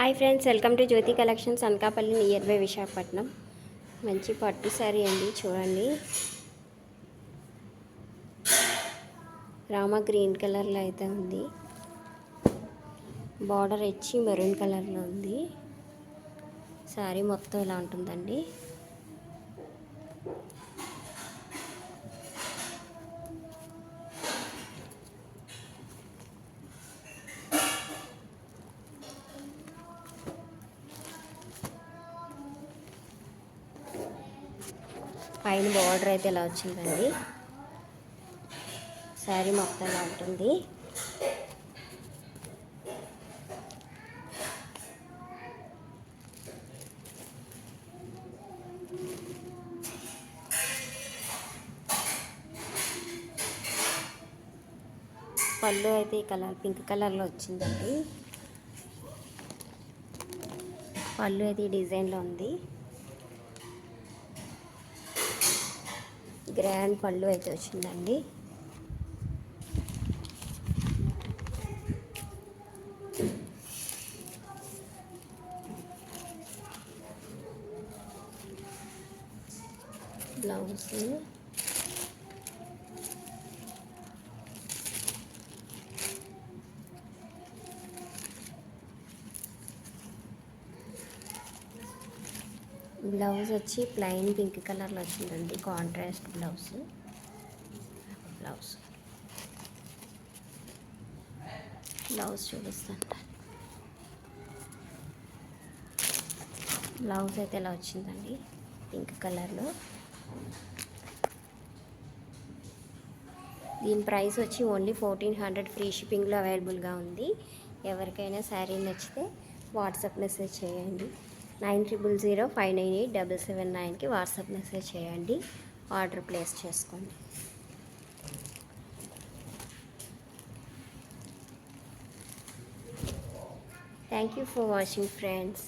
Hi friends, welcome to Jyothi Collections, Anakapalli near by Visakhapatnam. మంచి పట్టు శారీ అండి, చూడండి. రామా గ్రీన్ కలర్లో అయితే ఉంది. బార్డర్ వచ్చి మెరూన్ కలర్లో ఉంది. శారీ మొత్తం ఇలా ఉంటుందండి. పైన బార్డర్ అయితే ఇలా వచ్చిందండి. శారీ మొత్తం ఇలా ఉంటుంది. పళ్ళు అయితే ఈ కలర్ పింక్ కలర్లో వచ్చిందండి. పళ్ళు అయితే ఈ డిజైన్లో ఉంది. గ్రాండ్ పళ్ళు అయితే వచ్చిందండి. బ్లౌజ్ బ్లౌజ్ వచ్చి ప్లెయిన్ పింక్ కలర్లో వచ్చిందండి. కాంట్రాస్ట్ బ్లౌజ్ చూపిస్తాను. బ్లౌజ్ అయితే ఇలా వచ్చిందండి, పింక్ కలర్లో. దీని ప్రైస్ వచ్చి ఓన్లీ 1400, ఫ్రీ షిప్పింగ్లో అవైలబుల్గా ఉంది. ఎవరికైనా శారీ నచ్చితే వాట్సాప్ మెసేజ్ చేయండి. 9005987779కి వాట్సాప్ మెసేజ్ చేయండి. ఆర్డర్ ప్లేస్ చేసుకోండి. Thank you for watching friends.